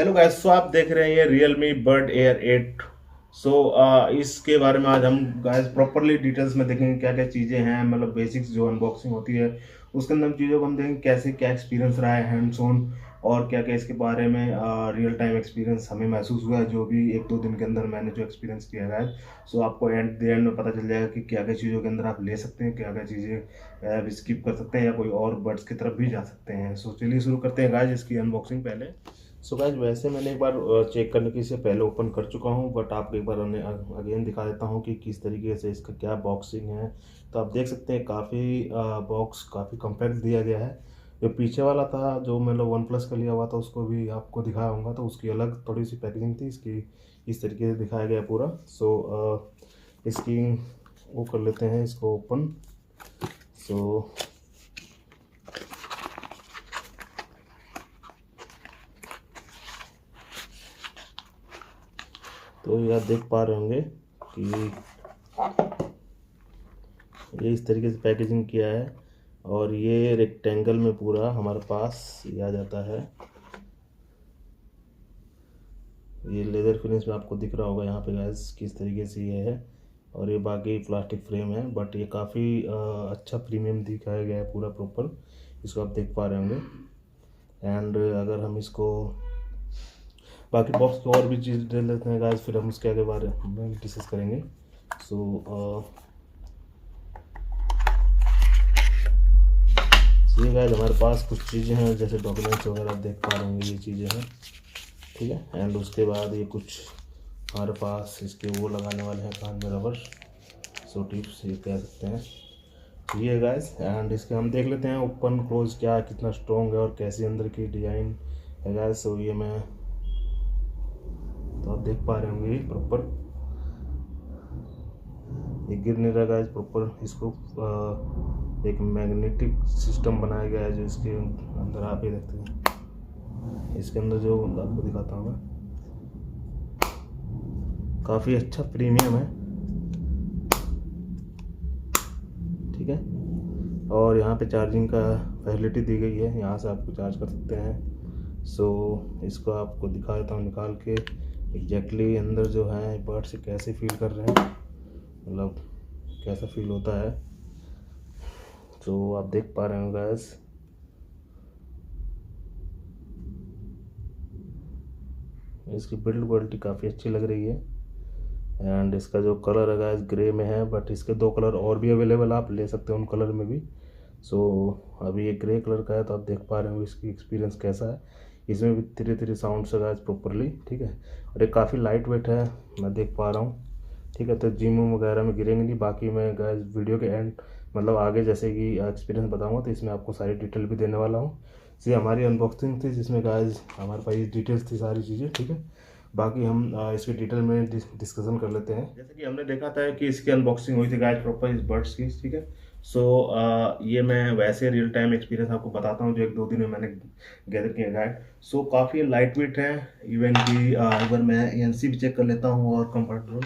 Hello guys, सो आप देख रहे हैं ये Realme Bud Air 8। सो इसके बारे में आज हम गाइस प्रॉपरली डिटेल्स में देखेंगे क्या क्या चीज़ें हैं, मतलब बेसिक्स जो अनबॉक्सिंग होती है उसके अंदर हम चीज़ों को हम देखेंगे कैसे क्या एक्सपीरियंस रहा है हैंड्स ऑन, और क्या क्या इसके बारे में रियल टाइम एक्सपीरियंस हमें महसूस हुआ है जो भी एक दो दिन के अंदर मैंने जो एक्सपीरियंस किया है। सो आपको एंड में पता चल जाएगा कि क्या क्या चीज़ों के अंदर आप ले सकते हैं, क्या क्या चीज़ें स्किप कर सकते हैं या कोई और बड्स की तरफ भी जा सकते हैं। सो चलिए शुरू करते हैं गाइस इसकी अनबॉक्सिंग। पहले सो गाइज वैसे मैंने एक बार चेक करने की से पहले ओपन कर चुका हूँ, बट आपको एक बार अगेन दिखा देता हूँ कि किस तरीके से इसका क्या बॉक्सिंग है। तो आप देख सकते हैं काफ़ी बॉक्स काफ़ी कम्पैक्ट दिया गया है। जो पीछे वाला था जो मतलब वन प्लस का लिया हुआ था उसको भी आपको दिखाया होगा, तो उसकी अलग थोड़ी सी पैकेजिंग थी। इसकी इस तरीके से दिखाया गया पूरा। सो इसकी वो कर लेते हैं इसको ओपन। सो तो ये आप देख पा रहे होंगे कि ये इस तरीके से पैकेजिंग किया है, और ये रेक्टेंगल में पूरा हमारे पास ये आ जाता है। ये लेदर फिनिश में आपको दिख रहा होगा यहाँ पे गाइस किस तरीके से ये है, और ये बाकी प्लास्टिक फ्रेम है, बट ये काफ़ी अच्छा प्रीमियम दिखाया गया है पूरा प्रॉपर। इसको आप देख पा रहे होंगे। एंड अगर हम इसको बाकी बॉक्स की और भी चीज़ ले लेते हैं गाइस, फिर हम उसके आगे बारे में डिस्कस करेंगे। सो ये गाइस हमारे पास कुछ चीज़ें हैं जैसे डॉक्यूमेंट्स वगैरह आप देख पा रहे होंगे, ये चीज़ें हैं, ठीक है। एंड उसके बाद ये कुछ हमारे पास इसके वो लगाने वाले हैं कान में रबर, सो टिप्स ये कह सकते हैं। तो ये गाइस, एंड इसके हम देख लेते हैं ओपन क्लोज क्या कितना स्ट्रॉन्ग है और कैसी अंदर की डिज़ाइन है गाइस। सो ये मैं तो आप देख पा रहे होंगे प्रॉपर ये गिर नहीं रहा गाइस प्रॉपर। इसको एक मैग्नेटिक सिस्टम बनाया गया है जो इसके अंदर आप ये देखते हैं। इसके अंदर जो आपको दिखाता हूँ मैं, काफ़ी अच्छा प्रीमियम है, ठीक है। और यहाँ पे चार्जिंग का फैसिलिटी दी गई है, यहाँ से आपको चार्ज कर सकते हैं। सो इसको आपको दिखा देता हूँ निकाल के एग्जैक्टली अंदर जो है बर्ड से कैसे फील कर रहे हैं, मतलब कैसा फील होता है। तो आप देख पा रहे हो गैस, इसकी बिल्ड क्वालिटी काफ़ी अच्छी लग रही है। एंड इसका जो कलर है गैस ग्रे में है, बट इसके दो कलर और भी अवेलेबल आप ले सकते हो उन कलर में भी। सो अभी ये ग्रे कलर का है, तो आप देख पा रहे हो इसकी एक्सपीरियंस कैसा है। इसमें भी धीरे धीरे साउंड से गैस प्रॉपरली, ठीक है। और ये काफ़ी लाइट वेट है, मैं देख पा रहा हूँ, ठीक है। तो जिम वगैरह में गिरेंगे नहीं। बाकी मैं गैस वीडियो के एंड मतलब आगे जैसे कि एक्सपीरियंस बताऊंगा तो इसमें आपको सारी डिटेल भी देने वाला हूँ। ये हमारी अनबॉक्सिंग थी जिसमें गैस हमारे पास डिटेल्स थी सारी चीज़ें, ठीक है। बाकी हम इसकी डिटेल में डिस्कशन कर लेते हैं। जैसे कि हमने देखा था कि इसकी अनबॉक्सिंग हुई थी गाइस प्रॉपर इस बड्स की, ठीक है। सो ये मैं वैसे रियल टाइम एक्सपीरियंस आपको बताता हूँ जो एक दो दिन में मैंने गैदर किया गाइड। सो काफ़ी लाइट वेट है, इवन कि अगर मैं एनसी भी चेक कर लेता हूँ और कंफर्टेबल।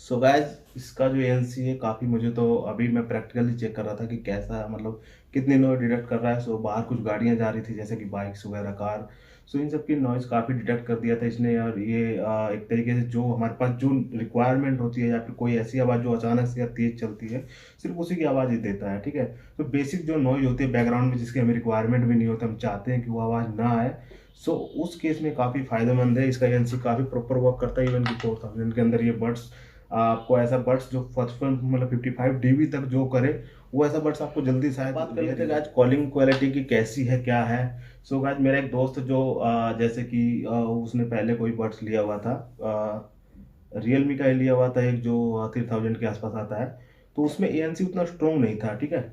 सो गाइज इसका जो एएनसी है काफ़ी, मुझे तो अभी मैं प्रैक्टिकली चेक कर रहा था कि कैसा मतलब कितनी नॉइज डिटेक्ट कर रहा है। सो बाहर कुछ गाड़ियां जा रही थी जैसे कि बाइक्स वगैरह कार, सो इन सब की नॉइज़ काफ़ी डिटेक्ट कर दिया था इसने। और ये एक तरीके से जो हमारे पास जो रिक्वायरमेंट होती है या फिर कोई ऐसी आवाज़ जो अचानक से या तेज़ चलती है सिर्फ उसी की आवाज़ ही देता है, ठीक है। तो बेसिक जो नॉइज़ होती है बैकग्राउंड में जिसकी हमें रिक्वायरमेंट भी नहीं होती, हम चाहते हैं कि वो आवाज़ ना आए, सो उस केस में काफ़ी फायदेमंद है। इसका एएनसी काफ़ी प्रॉपर वर्क करता है। इवन कि 4000 के अंदर ये बड्स आपको ऐसा बड्स जो फर्स्ट मतलब 55 dB तक जो करे वो ऐसा बड्स आपको जल्दी शायद। बात कर लेते हैं आज कॉलिंग क्वालिटी की कैसी है क्या है। सो गाइस मेरा एक दोस्त जो जैसे कि उसने पहले कोई बड्स लिया हुआ था, रियलमी का ही लिया हुआ था एक जो 3000 के आसपास आता है, तो उसमें एएनसी उतना स्ट्रॉन्ग नहीं था, ठीक है।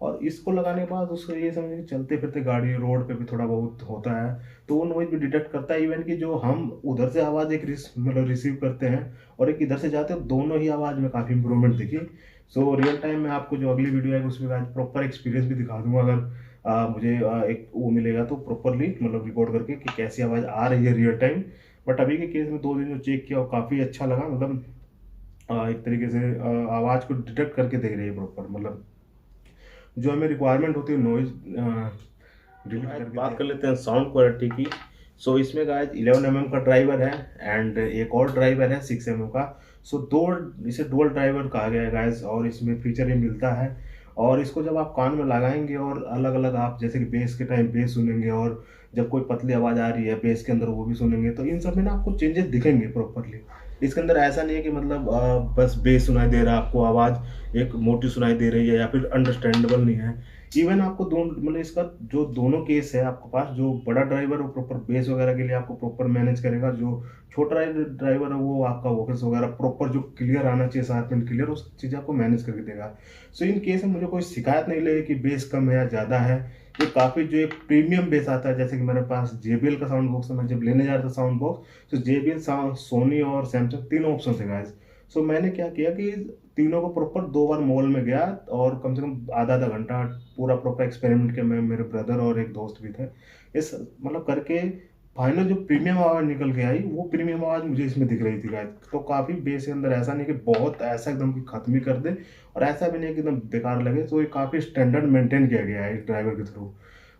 और इसको लगाने के बाद उसको ये समझे कि चलते फिरते गाड़ी रोड पे भी थोड़ा बहुत होता है तो वो नॉइज भी डिटेक्ट करता है। इवन कि जो हम उधर से आवाज़ एक मतलब रिसीव करते हैं और एक इधर से जाते हैं, दोनों ही आवाज़ में काफ़ी इंप्रूवमेंट दिखी। सो रियल टाइम में आपको जो अगली वीडियो है उसमें आज प्रॉपर एक्सपीरियंस भी दिखा दूंगा, अगर मुझे एक वो मिलेगा तो प्रॉपरली मतलब रिकॉर्ड करके कि कैसी आवाज़ आ रही है रियल टाइम। बट अभी के केस में 2 दिन जो चेक किया और काफ़ी अच्छा लगा, मतलब एक तरीके से आवाज़ को डिटेक्ट करके दे रही है प्रॉपर, मतलब जो हमें रिक्वायरमेंट होती है नॉइज डिलीट करके। बात कर लेते हैं साउंड क्वालिटी की। सो इसमें गाइस 11 mm का ड्राइवर है एंड एक और ड्राइवर है 6 mm का। सो इसे डुअल ड्राइवर कहा गया है गाइस, और इसमें फीचर ये मिलता है। और इसको जब आप कान में लगाएंगे और अलग अलग आप जैसे कि बेस के टाइम बेस सुनेंगे और जब कोई पतली आवाज़ आ रही है बेस के अंदर वो भी सुनेंगे, तो इन सब में ना आपको चेंजेस दिखेंगे प्रॉपरली। इसके अंदर ऐसा नहीं है कि मतलब बस बेस सुनाई दे रहा है आपको, आवाज़ एक मोटी सुनाई दे रही है या फिर अंडरस्टैंडेबल नहीं है। इवन आपको दोनों मतलब इसका जो दोनों केस है आपके पास, जो बड़ा ड्राइवर वो प्रॉपर बेस वगैरह के लिए आपको प्रॉपर मैनेज करेगा, जो छोटा ड्राइवर है वो आपका वोकल्स वगैरह प्रॉपर जो क्लियर आना चाहिए 7 मिनट क्लियर, उस चीज़ आपको मैनेज करके देगा। सो इन केस में मुझे कोई शिकायत नहीं लगी कि बेस कम है या ज़्यादा है। ये काफ़ी जो एक प्रीमियम बेस आता है, जैसे कि मेरे पास JBL का साउंड बॉक्स है, मैं जब लेने जा रहा था साउंड बॉक्स तो JBL, सोनी और सैमसंग तीनों ऑप्शन थे गाइस। सो मैंने क्या किया कि तीनों को प्रॉपर 2 बार मॉल में गया और कम से कम आधा आधा घंटा पूरा प्रॉपर एक्सपेरिमेंट किया। मैं, मेरे ब्रदर और एक दोस्त भी थे। इस मतलब करके फाइनल जो प्रीमियम आवाज़ निकल के आई वो प्रीमियम आवाज़ मुझे इसमें दिख रही थी गाइस। तो काफ़ी बेस के अंदर ऐसा नहीं कि बहुत ऐसा एकदम कि खत्म ही कर दे और ऐसा भी नहीं कि एकदम बेकार लगे। तो ये काफ़ी स्टैंडर्ड मेंटेन किया गया है इस ड्राइवर के थ्रू।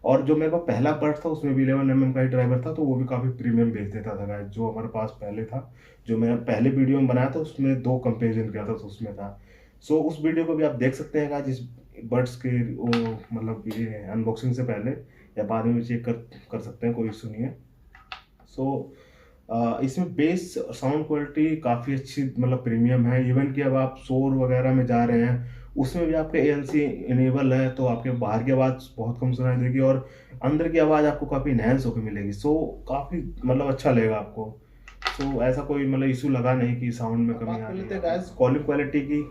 और जो मेरे पास पहला बर्ड था उसमें भी 11 mm का ही ड्राइवर था, तो वो भी काफ़ी प्रीमियम बेस देता था गाइस, जो हमारे पास पहले था। जो मैंने पहले वीडियो में बनाया था उसमें 2 कंपेरिजन किया था तो उसमें था। सो उस वीडियो को भी आप देख सकते हैं गाइस, इस बर्ड्स के वो मतलब ये अनबॉक्सिंग से पहले या बाद में भी चेक कर सकते हैं, कोई इशू नहीं है। सो इसमें बेस साउंड क्वालिटी काफ़ी अच्छी मतलब प्रीमियम है। इवन कि अब आप शोर वगैरह में जा रहे हैं उसमें भी आपके ANC इनेबल है, तो आपके बाहर की आवाज़ बहुत कम सुनाई देगी और अंदर की आवाज़ आपको काफ़ी इनहेंस होकर मिलेगी। सो काफ़ी मतलब अच्छा लगेगा आपको। सो ऐसा कोई मतलब इशू लगा नहीं कि साउंड में कमी आ रही है। गाइस कॉलिंग क्वालिटी की,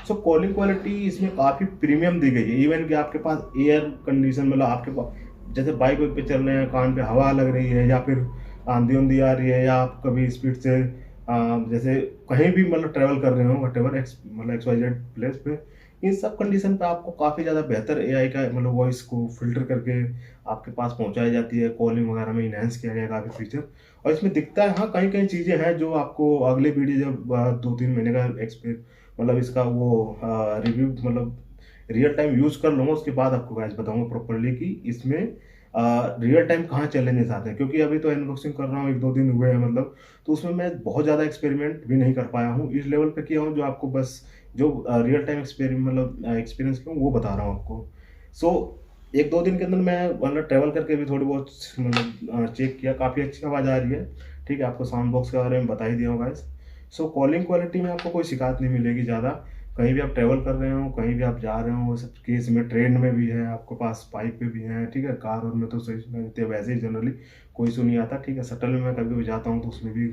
सो कॉलिंग क्वालिटी इसमें काफ़ी प्रीमियम दी गई है। इवन कि आपके पास एयर कंडीशन मतलब आपके पास जैसे बाइक वाइक पे चल रहे हैं, कान पे हवा लग रही है या फिर आंधी उंधी आ रही है या आप कभी स्पीड से जैसे कहीं भी मतलब ट्रैवल कर रहे हो वटेवर मतलब XYZ प्लेस पे, इन सब कंडीशन पे आपको काफ़ी ज़्यादा बेहतर AI का मतलब वॉइस को फिल्टर करके आपके पास पहुंचाई जाती है। कॉलिंग वगैरह में इनहेंस किया गया काफ़ी फीचर और इसमें दिखता है। हाँ कई कई चीज़ें हैं जो आपको अगले वीडियो जब 2-3 महीने का मतलब इसका वो रिव्यू मतलब रियल टाइम यूज़ कर लूँगा उसके बाद आपको गाइस बताऊंगा प्रॉपरली कि इसमें रियल टाइम कहाँ चैलेंजेस आते हैं। क्योंकि अभी तो अनबॉक्सिंग कर रहा हूँ 1-2 दिन हुए हैं मतलब, तो उसमें मैं बहुत ज़्यादा एक्सपेरिमेंट भी नहीं कर पाया हूँ। इस लेवल पे किया हूँ जो आपको बस जो रियल टाइम एक्सपीरियंस किया हूँ वो बता रहा हूँ आपको। सो 1-2 दिन के अंदर मैं मतलब ट्रैवल करके भी थोड़ी बहुत मतलब चेक किया, काफ़ी अच्छी आवाज़ आ रही है। ठीक है, आपको साउंड बॉक्स के बारे में बता ही दिया होगा गाइस। सो कॉलिंग क्वालिटी में आपको कोई शिकायत नहीं मिलेगी ज़्यादा। कहीं भी आप ट्रैवल कर रहे हो, कहीं भी आप जा रहे हो, सब केस में ट्रेन में भी है, आपके पास बाइक पे भी है। ठीक है, कार और में तो सही सुनाई देती है, वैसे ही जनरली कोई इशू नहीं आता। ठीक है, शटल में मैं कभी भी जाता हूँ तो उसमें भी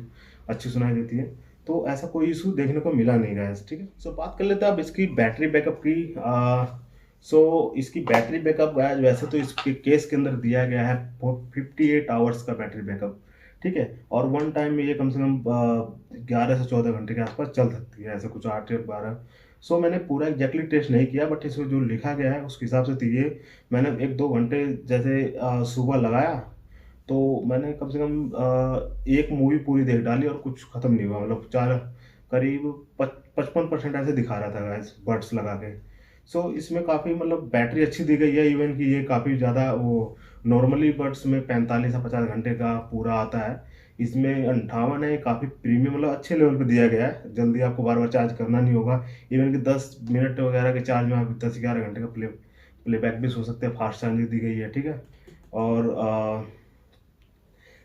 अच्छी सुनाई देती है। तो ऐसा कोई इशू देखने को मिला नहीं गाइस। ठीक है, सो बात कर लेते हैं अब इसकी बैटरी बैकअप की। सो इसकी बैटरी बैकअप गाइस वैसे तो इसके केस के अंदर दिया गया है 58 आवर्स का बैटरी बैकअप। ठीक है, और वन टाइम में ये कम से कम 11 से 14 घंटे के आसपास चल सकती है, ऐसे कुछ 8 या 12। सो मैंने पूरा एग्जैक्टली टेस्ट नहीं किया बट इसमें जो लिखा गया है उसके हिसाब से तो ये मैंने 1-2 घंटे जैसे सुबह लगाया तो मैंने कम से कम एक मूवी पूरी देख डाली और कुछ ख़त्म नहीं हुआ। मतलब करीब 55% ऐसे दिखा रहा था गाइस बड्स लगा के। सो इसमें काफ़ी मतलब बैटरी अच्छी दी गई है। इवन कि ये काफ़ी ज़्यादा वो नॉर्मली बड्स में 45 से 50 घंटे का पूरा आता है, इसमें 58 है। काफ़ी प्रीमियम मतलब अच्छे लेवल पे दिया गया है, जल्दी आपको बार बार चार्ज करना नहीं होगा। इवन कि 10 मिनट वगैरह के चार्ज में आप 10-11 घंटे का प्लेबैक भी सो सकते हैं। फास्ट चार्जिंग दी गई है। ठीक है, और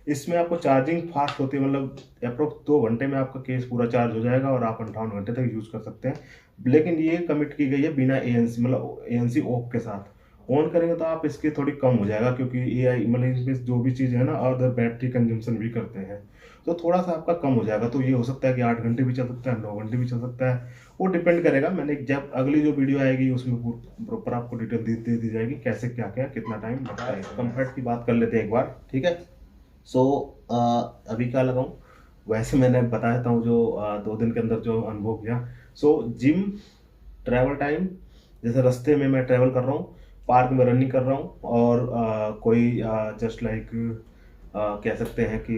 इसमें आपको चार्जिंग फास्ट होती है, मतलब अप्रोक्स 2 घंटे में आपका केस पूरा चार्ज हो जाएगा और आप 58 घंटे तक यूज़ कर सकते हैं। लेकिन ये कमिट की गई है बिना ANC मतलब ANC ऑफ के साथ। ऑन करेंगे तो आप इसकी थोड़ी कम हो जाएगा, क्योंकि AI मतलब इसमें जो भी चीज़ है ना अदर बैटरी कंजम्पशन भी करते हैं, तो थोड़ा सा आपका कम हो जाएगा। तो ये हो सकता है कि 8 घंटे भी चल सकता है, 9 घंटे भी चल सकता है, वो डिपेंड करेगा। मैंने जब अगली जो वीडियो आएगी उसमें प्रॉपर आपको डिटेल दे दी जाएगी कैसे क्या क्या कितना टाइम लगता है। कंफर्ट की बात कर लेते हैं एक बार, ठीक है। सो अभी क्या लगाऊं, वैसे मैंने बता देता हूँ जो 2 दिन के अंदर जो अनुभव किया। सो जिम, ट्रैवल टाइम, जैसे रास्ते में मैं ट्रैवल कर रहा हूँ, पार्क में रनिंग कर रहा हूँ, और कोई जस्ट लाइक कह सकते हैं कि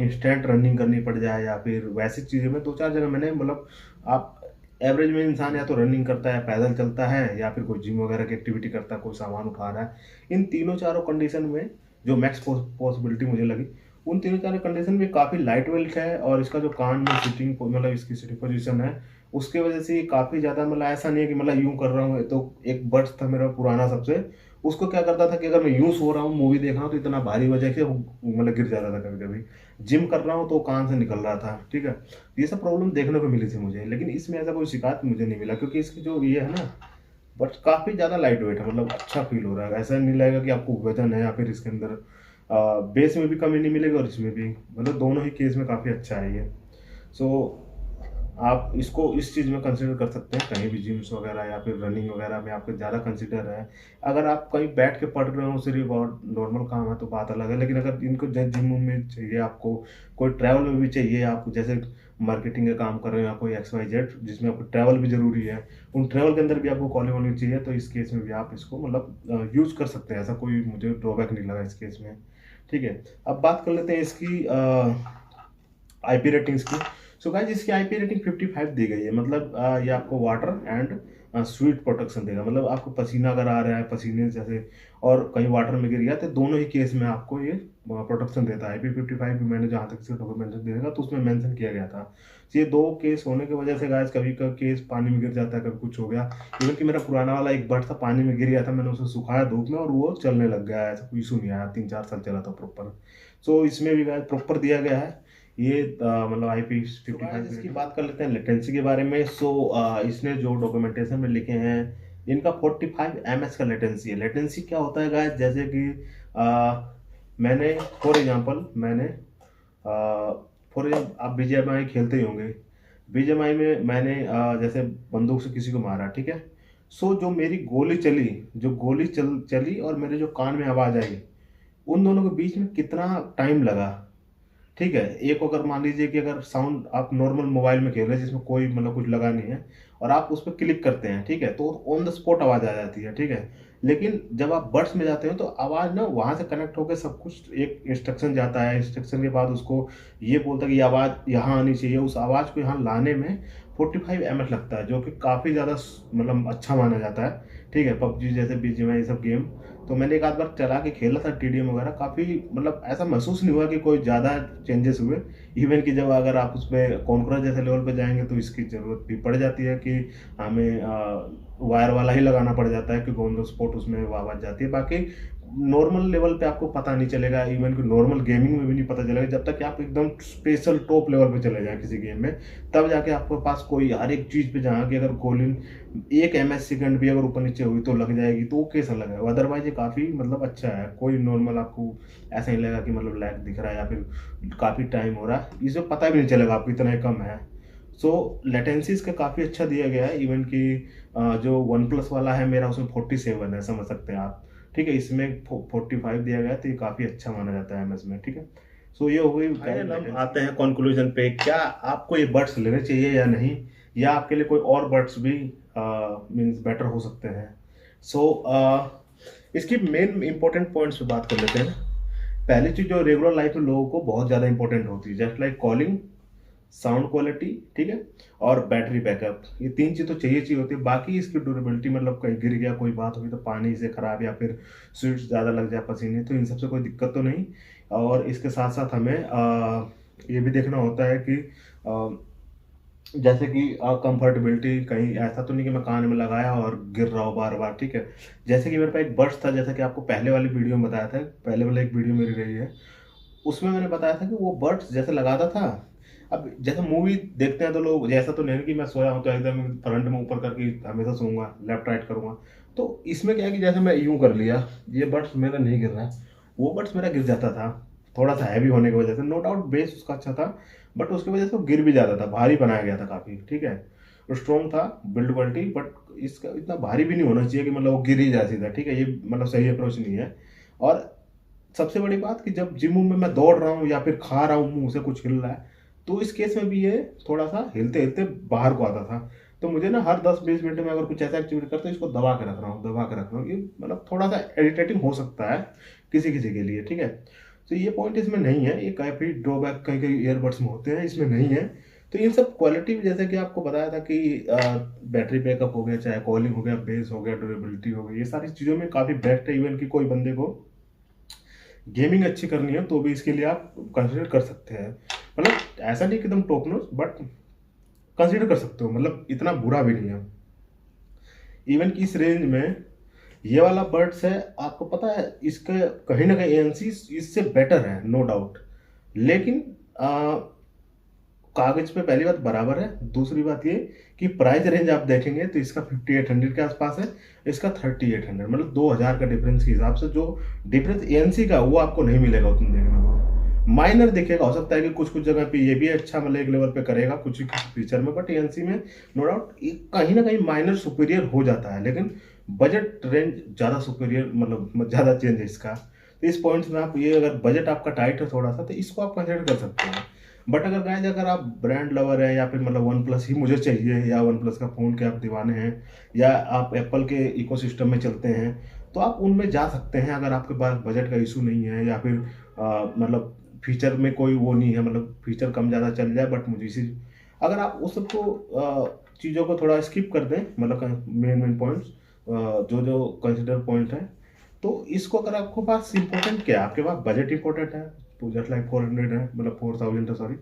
इंस्टेंट रनिंग करनी पड़ जाए या फिर वैसी चीज़ें में 2-4 जगह मैंने मतलब आप एवरेज में इंसान या तो रनिंग करता है, पैदल चलता है, या फिर कोई जिम वगैरह की एक्टिविटी करता है, कोई सामान उठा रहा है। इन तीनों चारों कंडीशन में जो मैक्स पॉसिबिलिटी मुझे लगी, उन तीनों चारों कंडीशन में काफ़ी लाइट वेट है, और इसका जो कान में सिटिंग मतलब इसकी सिटिंग पोजीशन है उसके वजह से काफ़ी ज़्यादा मतलब ऐसा नहीं है कि मतलब यूं कर रहा हूँ। तो एक बड्स था मेरा पुराना सबसे, उसको क्या करता था कि अगर मैं यूं सो रहा हूँ मूवी देख रहा हूँ तो इतना भारी वजह कि वो मतलब गिर जाता था कभी कभी। जिम कर रहा हूँ तो कान से निकल रहा था, ठीक है। ये सब प्रॉब्लम देखने को मिली थी मुझे, लेकिन इसमें ऐसा कोई शिकायत मुझे नहीं मिला, क्योंकि इसकी जो ये है ना बट काफ़ी ज़्यादा लाइट वेट है, मतलब अच्छा फील हो रहा है। ऐसा नहीं लगेगा कि आपको वजन है, या फिर इसके अंदर बेस में भी कमी नहीं मिलेगी और इसमें भी, मतलब दोनों ही केस में काफ़ी अच्छा है ये। सो आप इसको इस चीज़ में कंसिडर कर सकते हैं, कहीं भी जिम्स वगैरह या फिर रनिंग वगैरह में आपको ज़्यादा कंसिडर है। अगर आप कहीं बैठ के पढ़ रहे हो सिर्फ और नॉर्मल काम है तो बात अलग है, लेकिन अगर इनको जिम में चाहिए आपको, कोई ट्रैवल में भी चाहिए आपको, जैसे मार्केटिंग का काम कर रहे हो या कोई XYZ जिसमें आपको ट्रैवल भी ज़रूरी है, उन ट्रैवल के अंदर भी आपको कॉलिंग होनी चाहिए, तो इस केस में भी आप इसको मतलब यूज़ कर सकते हैं। ऐसा कोई मुझे ड्रॉबैक नहीं लगा इस केस में, ठीक है। अब बात कर लेते हैं इसकी IP रेटिंग्स की। सो गाइस इसकी IP रेटिंग 55 दी गई है, मतलब ये आपको वाटर एंड स्वीट प्रोटेक्शन देगा। मतलब आपको पसीना अगर आ रहा है, पसीने जैसे और कहीं वाटर में गिर गया, तो दोनों ही केस में आपको ये प्रोटेक्शन देता है। IP55 भी मैंने जहाँ तक इसका डॉक्यूमेंटेशन देखा तो उसमें मेंशन किया गया था। तो ये 2 केस होने की वजह से गाइस कभी का केस पानी में गिर जाता है, कभी कुछ हो गया। इवन कि मेरा पुराना वाला एक बट था, पानी में गिर गया था, मैंने उसे सुखाया धूप में और वो चलने लग गया। ऐसा कोई इशू नहीं आया, 3-4 साल चला था प्रॉपर। सो इसमें भी गाइस प्रॉपर दिया गया है ये मतलब IP55। इसकी बात कर लेते हैं लेटेंसी के बारे में। सो इसने जो डॉक्यूमेंटेशन में लिखे हैं, इनका 45 ms का लेटेंसी है। लेटेंसी क्या होता है गाइस, जैसे कि मैंने फॉर एग्जांपल आप BGMI खेलते ही होंगे। BGMI में मैंने जैसे बंदूक से किसी को मारा, ठीक है। सो जो मेरी गोली चली, चली और मेरे जो कान में आवाज़ आई, उन दोनों के बीच में कितना टाइम लगा, ठीक है। एक अगर मान लीजिए कि अगर साउंड आप नॉर्मल मोबाइल में खेल रहे हैं जिसमें कोई मतलब कुछ लगा नहीं है, और आप उस पर क्लिक करते हैं, ठीक है, तो ऑन द स्पॉट आवाज़ आ जाती है, ठीक है। लेकिन जब आप बड्स में जाते हो तो आवाज़ ना वहाँ से कनेक्ट होकर सब कुछ एक इंस्ट्रक्शन जाता है। इंस्ट्रक्शन के बाद उसको ये बोलता है कि ये आवाज़ यहाँ आनी चाहिए। उस आवाज़ को यहाँ लाने में 45 ms लगता है, जो कि काफ़ी ज़्यादा मतलब अच्छा माना जाता है, ठीक है। PUBG जैसे BGMI ये सब गेम, तो मैंने एक आध बार चला के खेला था TDM वगैरह, काफ़ी मतलब ऐसा महसूस नहीं हुआ कि कोई ज़्यादा चेंजेस हुए। इवन कि जब अगर आप उस पर कॉन्करर जैसे लेवल पे जाएंगे तो इसकी ज़रूरत भी पड़ जाती है कि हमें वायर वाला ही लगाना पड़ जाता है, कि ऑन द स्पॉट उसमें वो आवाज़ जाती है। बाकी नॉर्मल लेवल पे आपको पता नहीं चलेगा, इवन कि नॉर्मल गेमिंग में भी नहीं पता चलेगा, जब तक कि आप एकदम स्पेशल टॉप लेवल पे चले जाएं किसी गेम में, तब जाके आपके पास कोई हर एक चीज़ पे जहाँ की अगर गोली 1 ms सेकंड भी अगर ऊपर नीचे हुई तो लग जाएगी, तो वो केस अलग है। अदरवाइज ये काफ़ी मतलब अच्छा है, कोई नॉर्मल आपको ऐसा नहीं लगेगा कि मतलब लैग दिख रहा है या फिर काफ़ी टाइम हो रहा है, इसमें पता भी नहीं चलेगा आपको इतना ही कम है। सो लेटेंसी इसका काफ़ी अच्छा दिया गया है। इवन कि जो OnePlus वाला है मेरा, उसमें 47 है, समझ सकते हैं आप, ठीक है। इसमें 45 दिया गया है, तो ये काफ़ी अच्छा माना जाता है MS में, ठीक है। सो ये हो गई। हम आते हैं कंक्लूजन पे, क्या आपको ये बड्स लेने चाहिए या नहीं, या आपके लिए कोई और बड्स भी मीन्स बेटर हो सकते हैं। सो इसकी मेन इंपॉर्टेंट पॉइंट्स पे बात कर लेते हैं। पहली चीज़ जो रेगुलर लाइफ में लोगों को बहुत ज़्यादा इंपॉर्टेंट होती है, just like calling, sound quality, ठीक है, और बैटरी बैकअप, ये 3 चीज़ तो चाहिए होती है। बाकी इसकी ड्यूरेबिलिटी, मतलब कहीं गिर गया, कोई बात हुई तो पानी से ख़राब या फिर स्वीट्स ज़्यादा लग जाए, पसीने, तो इन सबसे कोई दिक्कत तो नहीं। और इसके साथ साथ हमें ये भी देखना होता है कि जैसे कि कंफर्टेबिलिटी, कहीं ऐसा तो नहीं कि मैं कान में लगाया और गिर रहा हूँ बार बार, ठीक है। जैसे कि मेरे पास एक बड्स था, जैसा कि आपको पहले वाली वीडियो में बताया था, पहले वाला एक वीडियो मेरी रही है, उसमें मैंने बताया था कि वो बड्स जैसे लगाता था। अब जैसे मूवी देखते हैं तो लोग, जैसा तो नहीं कि मैं सोया हूँ तो एकदम फ्रंट में ऊपर करके हमेशा सोऊंगा, लेफ्ट राइट करूंगा। तो इसमें क्या है कि जैसे मैं यूं कर लिया, ये बड्स मेरा नहीं गिर रहा है, वो बड्स मेरा गिर जाता था। थोड़ा सा हैवी होने की वजह से, नो डाउट बेस उसका अच्छा था, बट उसकी वजह से वो गिर भी जाता था, भारी बनाया गया था काफ़ी, ठीक है। स्ट्रॉन्ग था बिल्ड क्वालिटी, बट इसका इतना भारी भी नहीं होना चाहिए कि मतलब वो गिर ही जाए सीधा, ठीक है। ये मतलब सही अप्रोच नहीं है। और सबसे बड़ी बात कि जब जिम में मैं दौड़ रहा हूँ या फिर खा रहा हूँ, मुंह से कुछ हिल रहा है, तो इस केस में भी ये थोड़ा सा हिलते हिलते बाहर को आता था। तो मुझे ना हर 10-20 मिनट में अगर कुछ ऐसा एक्टिविटी करता हूँ, इसको दबा के रख रहा हूँ, दबा के रख रहा हूँ, ये मतलब थोड़ा सा इरिटेटिंग हो सकता है किसी किसी के लिए, ठीक है। तो ये पॉइंट इसमें नहीं है, ये काफ़ी ड्रॉबैक कहीं कहीं ईयरबड्स में होते हैं, इसमें नहीं है। तो इन सब क्वालिटी जैसे कि आपको बताया था कि बैटरी बैकअप हो गया, चाहे कॉलिंग हो गया, बेस हो गया, ड्यूरेबिलिटी हो गई, ये सारी चीज़ों में काफ़ी बेस्ट है। इवन कि कोई बंदे को गेमिंग अच्छी करनी है तो भी इसके लिए आप कंसिडर कर सकते हैं। मतलब ऐसा नहीं कि एकदम टॉप नॉच, बट कंसिडर कर सकते हो, मतलब इतना बुरा भी नहीं है। इवन कि इस रेंज में ये वाला बड्स है, आपको पता है इसका कहीं ना कहीं एएनसी इससे बेटर है, नो डाउट। लेकिन कागज पे पहली बात बराबर है, दूसरी बात ये कि प्राइस रेंज आप देखेंगे तो इसका 5800 के आसपास है, इसका 3800, मतलब 2000 का डिफरेंस के हिसाब से जो डिफरेंस एएनसी का, वो आपको नहीं मिलेगा उतना देखने को। माइनर दिखेगा, हो सकता है कि कुछ कुछ जगह पे ये भी अच्छा मतलब एक लेवल पे करेगा कुछ फीचर में, बट एएनसी में नो डाउट कहीं ना कहीं माइनर सुपीरियर हो जाता है, लेकिन बजट रेंज ज़्यादा सुपीरियर, मतलब ज़्यादा चेंज है इसका। तो इस पॉइंट्स में आप ये, अगर बजट आपका टाइट है थोड़ा सा, तो इसको आप कंसिडर कर सकते हैं। बट अगर गाइज, अगर आप ब्रांड लवर हैं या फिर मतलब वन प्लस ही मुझे चाहिए, या वन प्लस का फ़ोन के आप दीवाने हैं, या आप एप्पल के इकोसिस्टम में चलते हैं, तो आप उनमें जा सकते हैं अगर आपके पास बजट का इशू नहीं है, या फिर मतलब फीचर में कोई वो नहीं है, मतलब फीचर कम ज़्यादा चल जाए, बट मुझे इसी, अगर आप उस सबको चीज़ों को थोड़ा स्किप कर दें, मतलब मेन मेन पॉइंट्स जो जो कंसिडर पॉइंट है, तो इसको अगर आपके पास इंपॉर्टेंट क्या है, आपके पास बजट इंपॉर्टेंट है, तो जस्ट लाइक 400 है, मतलब 4000 है, सॉरी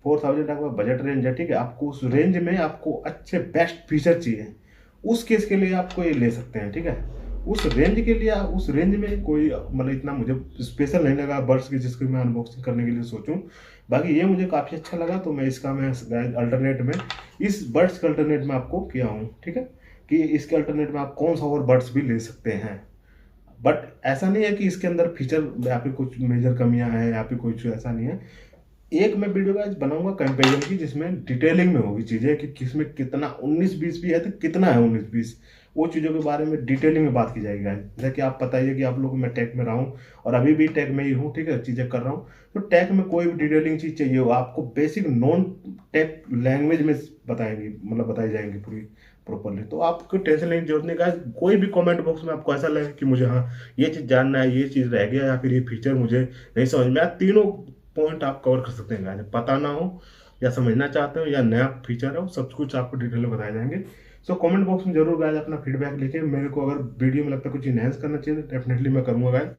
4000 आपका बजट रेंज है, ठीक है। आपको उस रेंज में आपको अच्छे बेस्ट फीचर चाहिए, उस केस के लिए आपको ये ले सकते हैं, ठीक है। उस रेंज के लिए, उस रेंज में कोई मतलब इतना मुझे स्पेशल नहीं लगा बर्ड्स की जिसकी मैं अनबॉक्सिंग करने के लिए सोचूं। बाकी ये मुझे काफ़ी अच्छा लगा, तो मैं इसका मैं अल्टरनेट में, इस बर्ड्स के अल्टरनेट में आपको किया हूँ, ठीक है, कि इसके अल्टरनेट में आप कौन सा और बर्ड्स भी ले सकते हैं। बट ऐसा नहीं है कि इसके अंदर फीचर या फिर कुछ मेजर कमियां हैं या फिर कुछ, ऐसा नहीं है। एक मैं वीडियो का बनाऊंगा कंपेरिजन की, जिसमें डिटेलिंग में होगी चीज़ें कि किसमें कितना 19-20 भी है तो कितना है 19-20, वो चीज़ों के बारे में डिटेलिंग में बात की जाएगी गाइस। जैसे कि आप पता ही है कि आप लोग, मैं टेक में रहा हूँ और अभी भी टेक में ही हूँ, ठीक है, चीज़ें कर रहा हूँ। तो टेक में कोई भी डिटेलिंग चीज़ चाहिए हो आपको, बेसिक नॉन टेक लैंग्वेज में बताएंगी, मतलब बताई जाएंगी पूरी प्रॉपरली, तो आपको टेंशन लेने की जरूरत नहीं गाइस। कोई भी कमेंट बॉक्स में आपको ऐसा लगे कि मुझे हाँ ये चीज़ जानना है, ये चीज़ रह गया, या फिर ये फीचर मुझे नहीं समझ में आया, तीनों पॉइंट आप कवर कर सकते हैं गाइस। पता ना हो या समझना चाहते हो या नया फीचर हो, सब कुछ आपको डिटेल में बताए जाएंगे। सो कमेंट बॉक्स में जरूर गाइस अपना फीडबैक लिखिए। मेरे को अगर वीडियो में लगता है कुछ इनहेंस करना चाहिए तो डेफिनेटली मैं करूँगा गाइस।